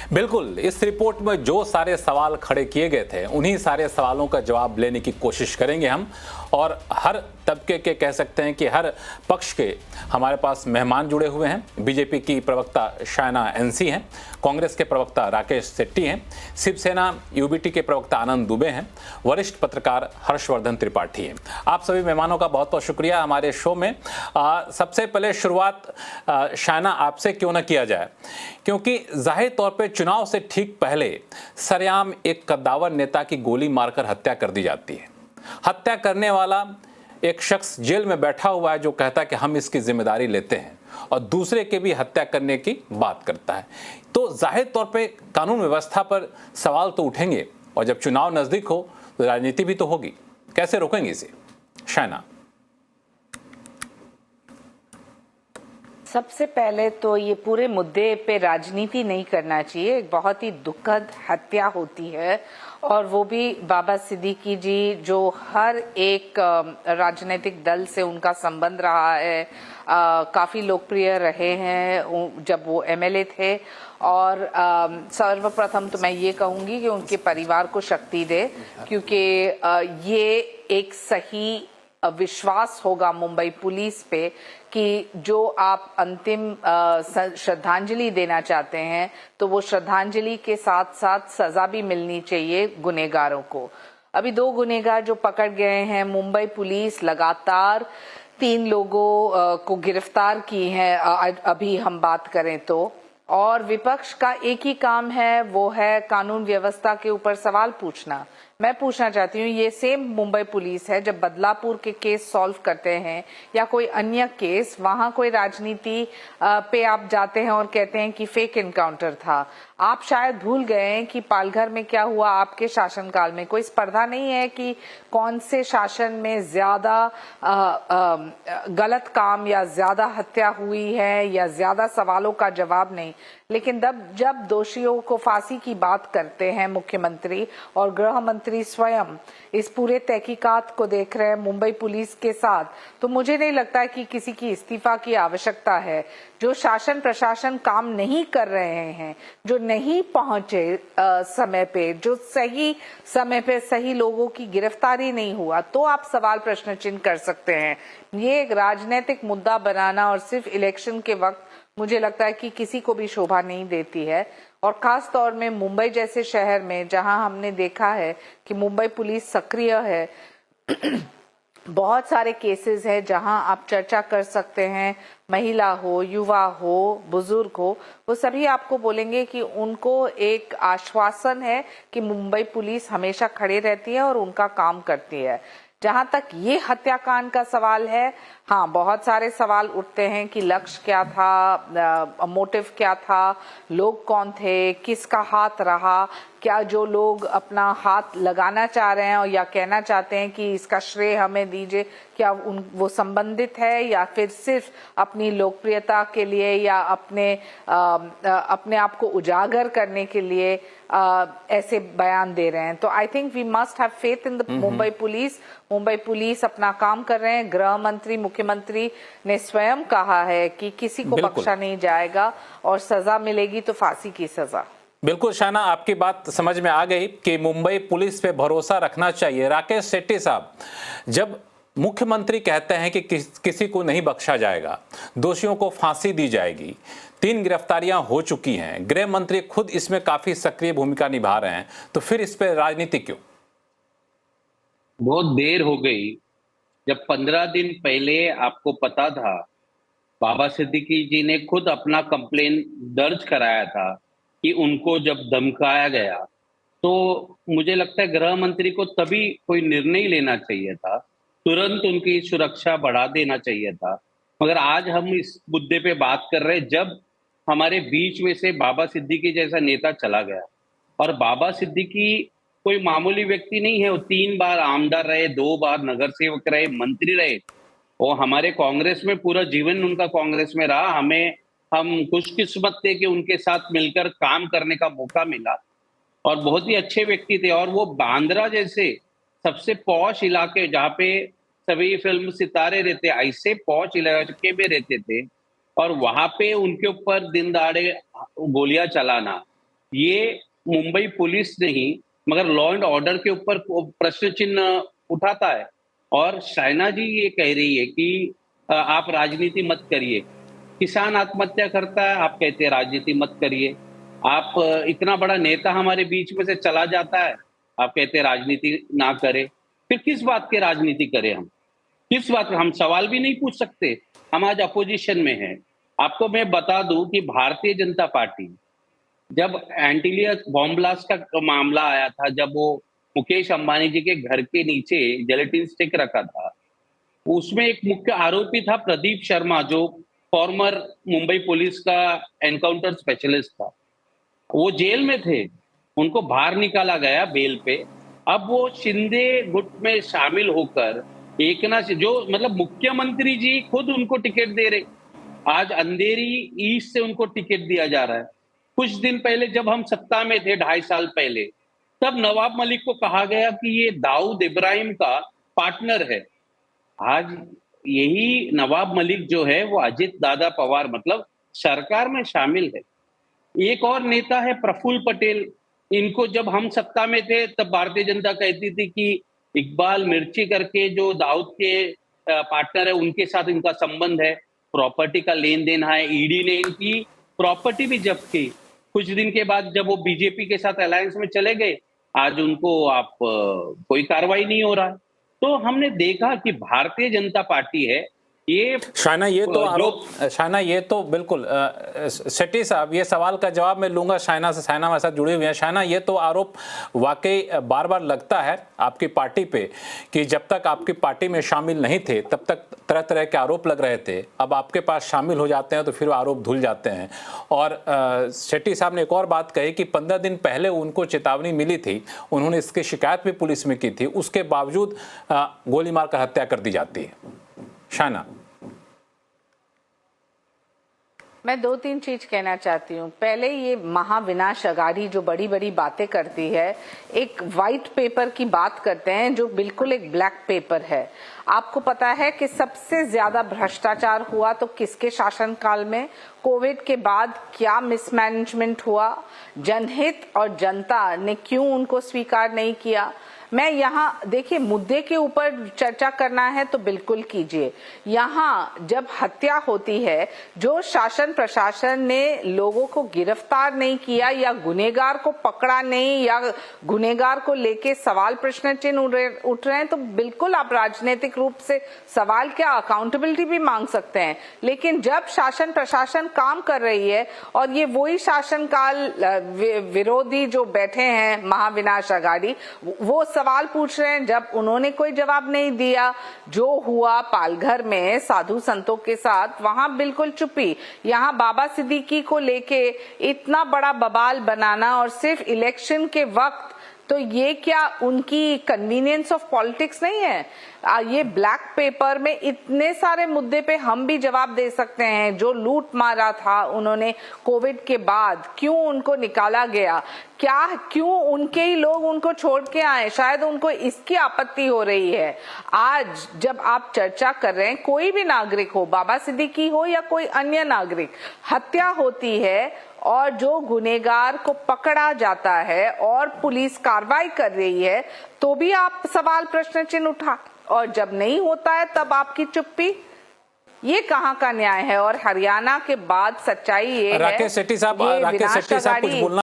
बिल्कुल, इस रिपोर्ट में जो सारे सवाल खड़े किए गए थे उन्हीं सारे सवालों का जवाब लेने की कोशिश करेंगे हम। और हर तबके के, कह सकते हैं कि हर पक्ष के हमारे पास मेहमान जुड़े हुए हैं। बीजेपी की प्रवक्ता शायना एनसी हैं, कांग्रेस के प्रवक्ता राकेश सेट्टी हैं, शिवसेना यूबीटी के प्रवक्ता आनंद दुबे हैं, वरिष्ठ पत्रकार हर्षवर्धन त्रिपाठी हैं। आप सभी मेहमानों का बहुत बहुत शुक्रिया हमारे शो में। सबसे पहले शुरुआत शायना आपसे क्यों ना किया जाए, क्योंकि जाहिर तौर पे चुनाव से ठीक पहले सरेआम एक कद्दावर नेता की गोली मारकर हत्या कर दी जाती है। हत्या करने वाला एक शख्स जेल में बैठा हुआ है जो कहता है कि हम इसकी जिम्मेदारी लेते हैं, और दूसरे के भी हत्या करने की बात करता है। तो जाहिर तौर पे कानून व्यवस्था पर सवाल तो उठेंगे, और जब चुनाव नजदीक हो तो राजनीति भी तो होगी। कैसे रोकेंगे इसे, शायना? सबसे पहले तो ये पूरे मुद्दे पे राजनीति नहीं करना चाहिए। एक बहुत ही दुखद हत्या होती है, और वो भी बाबा सिद्दीकी जी, जो हर एक राजनीतिक दल से उनका संबंध रहा है, काफी लोकप्रिय रहे हैं जब वो एमएलए थे। और सर्वप्रथम तो मैं ये कहूंगी कि उनके परिवार को शक्ति दे, क्योंकि ये एक सही विश्वास होगा मुंबई पुलिस पे कि जो आप अंतिम श्रद्धांजलि देना चाहते हैं, तो वो श्रद्धांजलि के साथ साथ सजा भी मिलनी चाहिए गुनहगारों को। अभी 2 गुनहगार जो पकड़ गए हैं, मुंबई पुलिस लगातार 3 लोगों को गिरफ्तार की है अभी हम बात करें तो। और विपक्ष का एक ही काम है, वो है कानून व्यवस्था के ऊपर सवाल पूछना। मैं पूछना चाहती हूँ, ये सेम मुंबई पुलिस है, जब बदलापुर के केस सॉल्व करते हैं या कोई अन्य केस, वहां कोई राजनीति पे आप जाते हैं और कहते हैं कि फेक एनकाउंटर था। आप शायद भूल गए हैं कि पालघर में क्या हुआ आपके शासनकाल में। कोई स्पर्धा नहीं है कि कौन से शासन में ज्यादा गलत काम या ज्यादा हत्या हुई है या ज्यादा सवालों का जवाब नहीं। लेकिन जब दोषियों को फांसी की बात करते हैं मुख्यमंत्री और गृह मंत्री स्वयं इस पूरे तहकीकात को देख रहे हैं मुंबई पुलिस के साथ, तो मुझे नहीं लगता है कि किसी की इस्तीफा की आवश्यकता है। जो शासन प्रशासन काम नहीं कर रहे हैं, जो नहीं पहुंचे समय पे, जो सही समय पे सही लोगों की गिरफ्तारी नहीं हुआ, तो आप सवाल प्रश्न चिन्ह कर सकते हैं। ये एक राजनीतिक मुद्दा बनाना और सिर्फ इलेक्शन के वक्त, मुझे लगता है कि किसी को भी शोभा नहीं देती है। और खास तौर में मुंबई जैसे शहर में, जहां हमने देखा है कि मुंबई पुलिस सक्रिय है, बहुत सारे केसेस हैं जहां आप चर्चा कर सकते हैं। महिला हो, युवा हो, बुजुर्ग हो, वो सभी आपको बोलेंगे कि उनको एक आश्वासन है कि मुंबई पुलिस हमेशा खड़े रहती है और उनका काम करती है। जहां तक ये हत्याकांड का सवाल है, हाँ, बहुत सारे सवाल उठते हैं कि लक्ष्य क्या था, मोटिव क्या था, लोग कौन थे, किसका हाथ रहा, क्या जो लोग अपना हाथ लगाना चाह रहे हैं और या कहना चाहते हैं कि इसका श्रेय हमें दीजिए, क्या वो संबंधित है या फिर सिर्फ अपनी लोकप्रियता के लिए या अपने आप को उजागर करने के लिए ऐसे बयान दे रहे हैं। तो I think we must have faith in the Mumbai police. Mumbai police अपना काम कर रहे हैं। गृह मंत्री, मुख्यमंत्री ने स्वयं कहा है कि किसी को बख्शा नहीं जाएगा और सजा मिलेगी तो फांसी की सजा। बिल्कुल शायना, आपकी बात समझ में आ गई कि मुंबई पुलिस पे भरोसा रखना चाहिए। राकेश सेट्टी साहब, जब मुख्यमंत्री कहते हैं कि किसी को नहीं बख्शा जाएगा, दोषियों को फांसी दी जाएगी, 3 गिरफ्तारियां हो चुकी हैं, गृह मंत्री खुद इसमें काफी सक्रिय भूमिका निभा रहे हैं, तो फिर इस पे राजनीति क्यों? बहुत देर हो गई। जब 15 दिन पहले आपको पता था, बाबा सिद्दीकी जी ने खुद अपना कंप्लेन दर्ज कराया था कि उनको जब धमकाया गया, तो मुझे लगता है गृह मंत्री को तभी कोई निर्णय लेना चाहिए था, तुरंत उनकी सुरक्षा बढ़ा देना चाहिए था। मगर आज हम इस मुद्दे पे बात कर रहे हैं जब हमारे बीच में से बाबा सिद्दीकी जैसा नेता चला गया। और बाबा सिद्दीकी कोई मामूली व्यक्ति नहीं है। वो 3 बार आमदार रहे, 2 बार नगर सेवक रहे, मंत्री रहे। वो हमारे कांग्रेस में पूरा जीवन उनका कांग्रेस में रहा। हम खुशकिस्मत थे कि उनके साथ मिलकर काम करने का मौका मिला, और बहुत ही अच्छे व्यक्ति थे। और वो बांद्रा जैसे सबसे पॉश इलाके, जहाँ पे सभी फिल्म सितारे रहते, ऐसे पॉश इलाके में रहते थे, और वहां पे उनके ऊपर दिन दहाड़े गोलियां चलाना, ये मुंबई पुलिस नहीं मगर लॉ एंड ऑर्डर के ऊपर प्रश्न चिन्ह उठाता है। और शाइना जी ये कह रही है कि आप राजनीति मत करिए। किसान आत्महत्या करता है, आप कहते हैं राजनीति मत करिए। आप इतना बड़ा नेता हमारे बीच में से चला जाता है, आप कहते हैं राजनीति ना करें। फिर किस बात की राजनीति करें हम? किस बात? हम सवाल भी नहीं पूछ सकते। हम आज अपोजिशन में हैं। आपको मैं बता दूं कि भारतीय जनता पार्टी जब एंटीलिया बॉम्ब ब्लास्ट का मामला आया था, जब वो मुकेश अंबानी जी के घर के नीचे जेलेटिन स्टिक रखा था, उसमें एक मुख्य आरोपी था प्रदीप शर्मा, जो फॉर्मर मुंबई पुलिस का एनकाउंटर स्पेशलिस्ट था। वो जेल में थे, उनको बाहर निकाला गया बेल पे। अब वो शिंदे गुट में शामिल होकर एकनाथ, जो मतलब मुख्यमंत्री जी खुद उनको टिकट दे रहे, आज अंधेरी ईस्ट से उनको टिकट दिया जा रहा है। कुछ दिन पहले जब हम सत्ता में थे 2.5 साल पहले, तब नवाब मलिक को कहा गया कि ये दाऊद इब्राहिम का पार्टनर है। आज यही नवाब मलिक जो है वो अजित दादा पवार मतलब सरकार में शामिल है। एक और नेता है प्रफुल्ल पटेल। इनको जब हम सत्ता में थे तब भारतीय जनता कहती थी कि इकबाल मिर्ची करके जो दाऊद के पार्टनर है उनके साथ इनका संबंध है, प्रॉपर्टी का लेन देन है। ईडी ने इनकी प्रॉपर्टी भी जब्त की। कुछ दिन के बाद जब वो बीजेपी के साथ अलायंस में चले गए, आज उनको कोई कार्रवाई नहीं हो रहा है। तो हमने देखा कि भारतीय जनता पार्टी है ये शाइना, ये तो आरोप, शाइना ये तो बिल्कुल शेट्टी साहब, ये सवाल का जवाब मैं लूंगा शाइना से। शाइना हमारे साथ जुड़ी हुई है। शाइना, ये तो आरोप वाकई बार बार लगता है आपकी पार्टी पे कि जब तक आपकी पार्टी में शामिल नहीं थे तब तक तरह तरह के आरोप लग रहे थे, अब आपके पास शामिल हो जाते हैं तो फिर आरोप धुल जाते हैं। और शेट्टी साहब ने एक और बात कही कि 15 दिन पहले उनको चेतावनी मिली थी, उन्होंने इसकी शिकायत भी पुलिस में की थी, उसके बावजूद गोली मारकर हत्या कर दी जाती है। शाइना, मैं 2-3 चीज कहना चाहती हूँ। पहले, ये महाविनाश अघाड़ी जो बड़ी बड़ी बातें करती है, एक व्हाइट पेपर की बात करते हैं जो बिल्कुल एक ब्लैक पेपर है। आपको पता है कि सबसे ज्यादा भ्रष्टाचार हुआ तो किसके शासनकाल में? कोविड के बाद क्या मिसमैनेजमेंट हुआ? जनहित और जनता ने क्यों उनको स्वीकार नहीं किया? मैं यहाँ देखिए, मुद्दे के ऊपर चर्चा करना है तो बिल्कुल कीजिए। यहाँ जब हत्या होती है, जो शासन प्रशासन ने लोगों को गिरफ्तार नहीं किया या गुनहगार को पकड़ा नहीं या गुनहगार को लेके सवाल प्रश्न चिन्ह उठ रहे हैं, तो बिल्कुल आप राजनीतिक रूप से सवाल क्या, अकाउंटेबिलिटी भी मांग सकते हैं। लेकिन जब शासन प्रशासन काम कर रही है और ये वही शासनकाल विरोधी जो बैठे हैं महाविनाश अघाड़ी, वो सवाल पूछ रहे हैं, जब उन्होंने कोई जवाब नहीं दिया। जो हुआ पालघर में साधु संतों के साथ, वहां बिल्कुल चुप्पी। यहाँ बाबा सिद्दीकी को लेके इतना बड़ा बवाल बनाना और सिर्फ इलेक्शन के वक्त, तो ये क्या उनकी कन्वीनियंस ऑफ पॉलिटिक्स नहीं है? ये ब्लैक पेपर में इतने सारे मुद्दे पे हम भी जवाब दे सकते हैं। जो लूट मारा था उन्होंने कोविड के बाद, क्यों उनको निकाला गया? क्या, क्यों उनके ही लोग उनको छोड़ के आए? शायद उनको इसकी आपत्ति हो रही है। आज जब आप चर्चा कर रहे हैं, कोई भी नागरिक हो, बाबा सिद्दीकी हो या कोई अन्य नागरिक, हत्या होती है और जो गुनहगार को पकड़ा जाता है और पुलिस कार्रवाई कर रही है, तो भी आप सवाल प्रश्न चिन्ह उठा, और जब नहीं होता है तब आपकी चुप्पी। ये कहाँ का न्याय है? और हरियाणा के बाद सच्चाई ये है, राकेश शेट्टी साहब कुछ बोलना